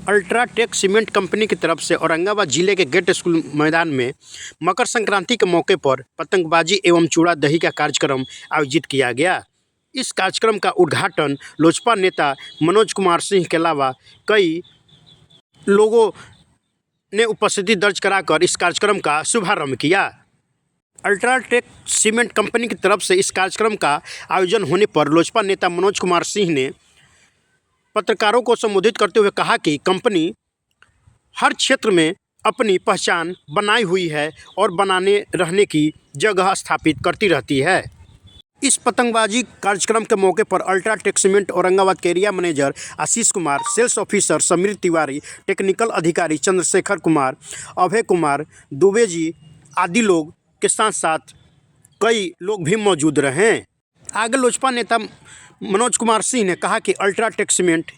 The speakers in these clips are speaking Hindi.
अल्ट्राटेक सीमेंट कंपनी की तरफ से औरंगाबाद जिले के गेट स्कूल मैदान में मकर संक्रांति के मौके पर पतंगबाजी एवं चूड़ा दही का कार्यक्रम आयोजित किया गया। इस कार्यक्रम का उद्घाटन लोजपा नेता मनोज कुमार सिंह के अलावा कई लोगों ने उपस्थिति दर्ज कराकर इस कार्यक्रम का शुभारंभ किया। अल्ट्राटेक सीमेंट कंपनी की तरफ से इस कार्यक्रम का आयोजन होने पर लोजपा नेता मनोज कुमार सिंह ने पत्रकारों को संबोधित करते हुए कहा कि कंपनी हर क्षेत्र में अपनी पहचान बनाई हुई है और बनाने रहने की जगह स्थापित करती रहती है। इस पतंगबाजी कार्यक्रम के मौके पर अल्ट्राटेक सीमेंट औरंगाबाद के area manager Ashish Kumar, sales officer Sameer Tiwari, technical अधिकारी चंद्रशेखर कुमार, अभय कुमार दुबे जी आदि लोग के साथ साथ कई लोग भी मौजूद रहे। आगे लोजपा नेता मनोज कुमार सिंह ने कहा कि अल्ट्राटेक सीमेंट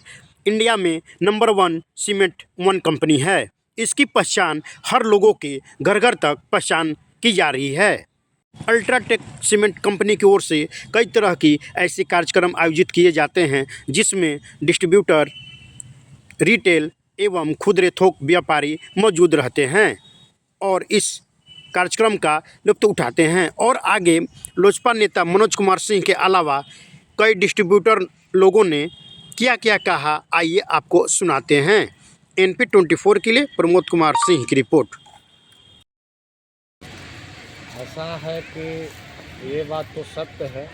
इंडिया में नंबर 1 सीमेंट कंपनी है। इसकी पहचान हर लोगों के घर घर तक पहचान की जा रही है। अल्ट्राटेक सीमेंट कंपनी की ओर से कई तरह की ऐसे कार्यक्रम आयोजित किए जाते हैं जिसमें डिस्ट्रीब्यूटर, रिटेल एवं खुदरे थोक व्यापारी मौजूद रहते हैं और इस कार्यक्रम का लुत्फ़ उठाते हैं। और आगे लोजपा नेता मनोज कुमार सिंह के अलावा कई डिस्ट्रीब्यूटर लोगों ने क्या क्या कहा, आइए आपको सुनाते हैं। NP 24 के लिए प्रमोद कुमार सिंह की रिपोर्ट। ऐसा है कि ये बात तो सत्य है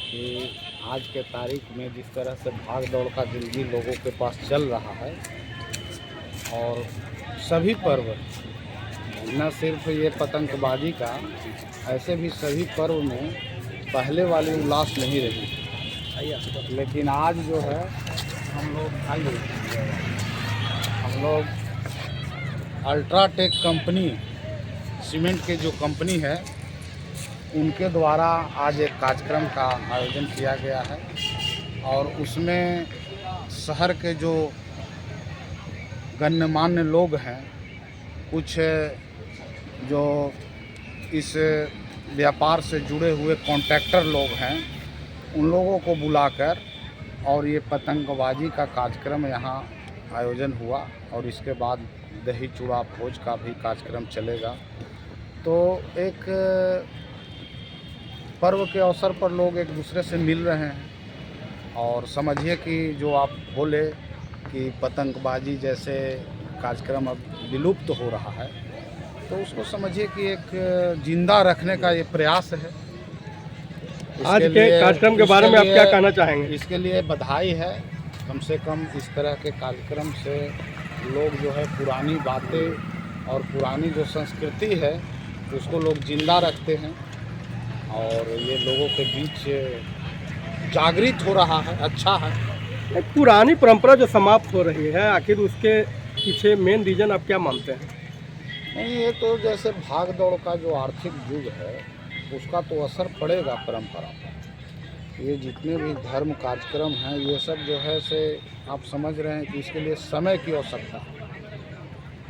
कि आज के तारीख में जिस तरह से भाग दौड़ का ज़िंदगी लोगों के पास चल रहा है और सभी पर्व, न सिर्फ ये पतंगबाजी का, ऐसे भी सभी पर्व में पहले वाली उल्लास नहीं रही। लेकिन आज जो है हम लोग अल्ट्राटेक कंपनी सीमेंट के जो कंपनी है उनके द्वारा आज एक कार्यक्रम का आयोजन किया गया है और उसमें शहर के जो गण्यमान्य लोग हैं, कुछ जो इस व्यापार से जुड़े हुए कॉन्ट्रैक्टर लोग हैं, उन लोगों को बुलाकर और ये पतंगबाजी का कार्यक्रम यहाँ आयोजन हुआ और इसके बाद दही चूड़ा भोज का भी कार्यक्रम चलेगा। तो एक पर्व के अवसर पर लोग एक दूसरे से मिल रहे हैं और समझिए कि जो आप बोले कि पतंगबाजी जैसे कार्यक्रम अब विलुप्त हो रहा है, तो उसको समझिए कि एक जिंदा रखने का ये प्रयास है। आज के कार्यक्रम के बारे में आप क्या कहना चाहेंगे? इसके लिए बधाई है। कम से कम इस तरह के कार्यक्रम से लोग जो है पुरानी बातें और पुरानी जो संस्कृति है उसको लोग जिंदा रखते हैं और ये लोगों के बीच जागृत हो रहा है। अच्छा है। एक पुरानी परंपरा जो समाप्त हो रही है, आखिर उसके पीछे मेन रीज़न आप क्या मानते हैं? नहीं, ये तो जैसे भाग दौड़ का जो आर्थिक युग है उसका तो असर पड़ेगा परंपरा पर। ये जितने भी धर्म कार्यक्रम हैं ये सब जो है से आप समझ रहे हैं कि इसके लिए समय की आवश्यकता है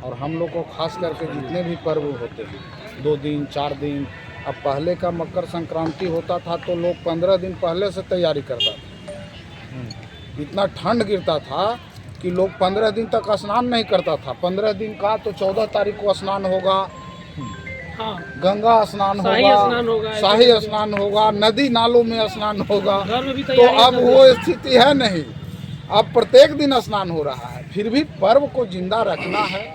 और हम लोग को खास करके जितने भी पर्व होते हैं 2 दिन 4 दिन, अब पहले का मकर संक्रांति होता था तो लोग 15 दिन पहले से तैयारी करता था। इतना ठंड गिरता था कि लोग 15 दिन तक स्नान नहीं करता था। 15 दिन का तो 14 तारीख को स्नान होगा, गंगा स्नान होगा, शाही स्नान होगा, नदी नालों में स्नान होगा। तो अब वो स्थिति है नहीं, अब प्रत्येक दिन स्नान हो रहा है। फिर भी पर्व को जिंदा रखना है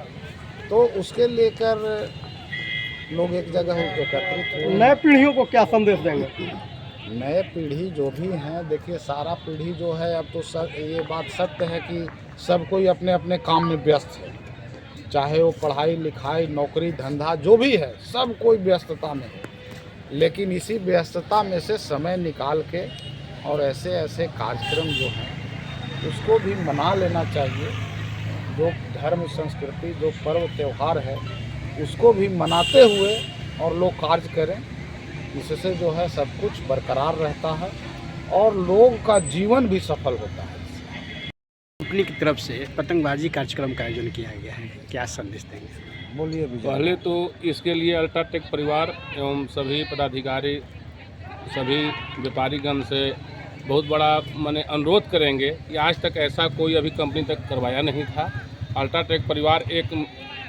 तो उसके लेकर लोग एक जगह एकत्रित हो। नए पीढ़ियों को क्या संदेश देंगे? नए पीढ़ी जो भी हैं, देखिए सारा पीढ़ी जो है अब तो ये बात सत्य है कि सब कोई अपने अपने काम में व्यस्त है, चाहे वो पढ़ाई लिखाई नौकरी धंधा जो भी है, सब कोई व्यस्तता में है। लेकिन इसी व्यस्तता में से समय निकाल के और ऐसे ऐसे कार्यक्रम जो हैं उसको भी मना लेना चाहिए। जो धर्म संस्कृति जो पर्व त्यौहार है उसको भी मनाते हुए और लोग कार्य करें, इससे जो है सब कुछ बरकरार रहता है और लोग का जीवन भी सफल होता है। कंपनी की तरफ से पतंगबाजी कार्यक्रम का आयोजन किया गया है, क्या संदेश देंगे? बोलिए। पहले तो इसके लिए अल्ट्राटेक परिवार एवं सभी पदाधिकारी, सभी व्यापारीगण से बहुत बड़ा माने अनुरोध करेंगे कि आज तक ऐसा कोई अभी कंपनी तक करवाया नहीं था। अल्ट्राटेक परिवार एक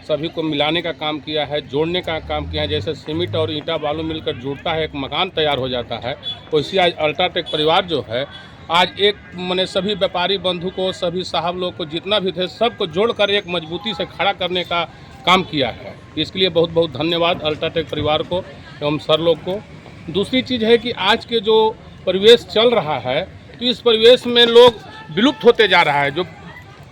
सभी को मिलाने का काम किया है, जोड़ने का काम किया है। जैसे सीमेंट और ईंटा बालू मिलकर जुड़ता है, एक मकान तैयार हो जाता है, वैसे आज अल्ट्राटेक परिवार जो है आज एक माने सभी व्यापारी बंधु को, सभी साहब लोग को, जितना भी थे सबको जोड़कर एक मजबूती से खड़ा करने का काम किया है। इसके लिए बहुत बहुत धन्यवाद अल्ट्राटेक परिवार को एवं सर लोग को। दूसरी चीज़ है कि आज के जो परिवेश चल रहा है, तो इस परिवेश में लोग विलुप्त होते जा रहा है। जो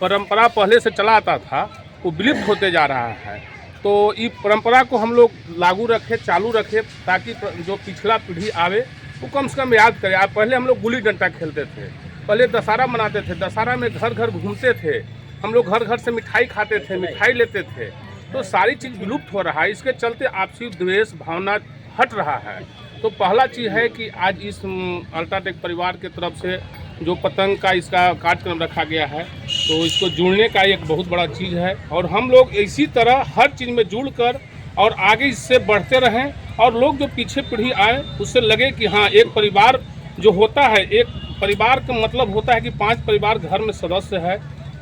परंपरा पहले से चला आता था वो विलुप्त होते जा रहा है। तो इस परंपरा को हम लोग लागू रखें, चालू रखें, ताकि जो पिछला पीढ़ी आवे वो कम से कम याद करे। पहले हम लोग गुल्ली डंडा खेलते थे, पहले दशहरा मनाते थे, दशहरा में घर घर घूमते थे, हम लोग घर घर से मिठाई खाते थे, मिठाई लेते थे। तो सारी चीज़ विलुप्त हो रहा है। इसके चलते आपसी द्वेष भावना हट रहा है। तो पहला चीज़ है कि आज इस अल्ट्राटेक परिवार की तरफ से जो पतंग का इसका कार्यक्रम रखा गया है, तो इसको जुड़ने का एक बहुत बड़ा चीज़ है। और हम लोग इसी तरह हर चीज़ में जुड़कर और आगे इससे बढ़ते रहें, और लोग जो पीछे पीढ़ी आए उससे लगे कि हाँ, एक परिवार जो होता है, एक परिवार का मतलब होता है कि 5 परिवार घर में सदस्य है,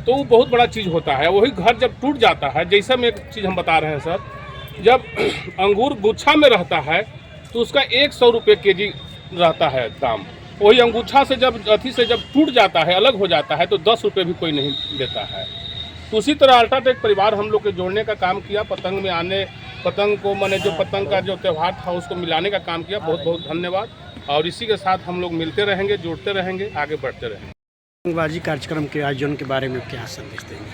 तो वो बहुत बड़ा चीज़ होता है। वही घर जब टूट जाता है, जैसा में एक चीज़ हम बता रहे हैं सर, जब अंगूर गुच्छा में रहता है तो उसका 100 रुपये केजी रहता है दाम। वही अंगूछा से जब जब टूट जाता है, अलग हो जाता है, तो 10 रुपये भी कोई नहीं देता है। तो उसी तरह अल्ट्राटेक परिवार हम लोग के जोड़ने का काम किया, पतंग में आने, पतंग को मैंने जो पतंग का जो त्यौहार था उसको मिलाने का काम किया। बहुत बहुत धन्यवाद। और इसी के साथ हम लोग मिलते रहेंगे, जुड़ते रहेंगे, आगे बढ़ते रहेंगे। पतंगबाजी कार्यक्रम के आयोजन के बारे में क्या संदेश देंगे?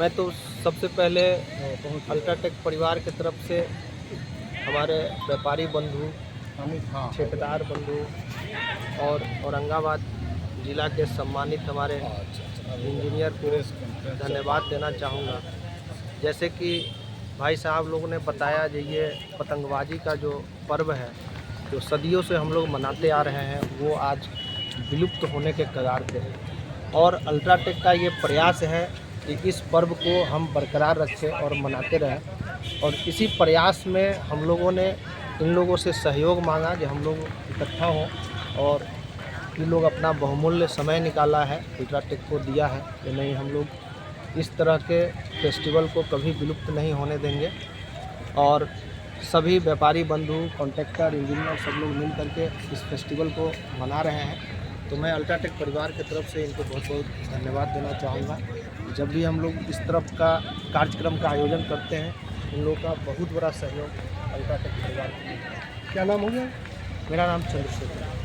मैं तो सबसे पहले अल्ट्राटेक परिवार की तरफ से हमारे व्यापारी बंधु, ठेकेदार बंधु और औरंगाबाद जिला के सम्मानित हमारे इंजीनियर को धन्यवाद देना चाहूँगा। जैसे कि भाई साहब लोगों ने बताया, जो ये पतंगबाजी का जो पर्व है, जो सदियों से हम लोग मनाते आ रहे हैं, वो आज विलुप्त होने के कगार पे है। और अल्ट्राटेक का ये प्रयास है कि इस पर्व को हम बरकरार रखें और मनाते रहें। और इसी प्रयास में हम लोगों ने इन लोगों से सहयोग मांगा कि हम लोग इकट्ठा हों, और ये लोग अपना बहुमूल्य समय निकाला है, अल्ट्राटेक को दिया है कि नहीं, हम लोग इस तरह के फेस्टिवल को कभी विलुप्त नहीं होने देंगे। और सभी व्यापारी बंधु, कॉन्ट्रैक्टर, इंजीनियर सब लोग मिल करके इस फेस्टिवल को मना रहे हैं। तो मैं अल्ट्राटेक परिवार की तरफ से इनको बहुत बहुत धन्यवाद देना चाहूँगा। जब भी हम लोग इस तरफ का कार्यक्रम का आयोजन करते हैं, इन लोगों का बहुत बड़ा सहयोग अल्ट्राटेक परिवार को। क्या नाम हो गया? मेरा नाम चंद्रशेखर है।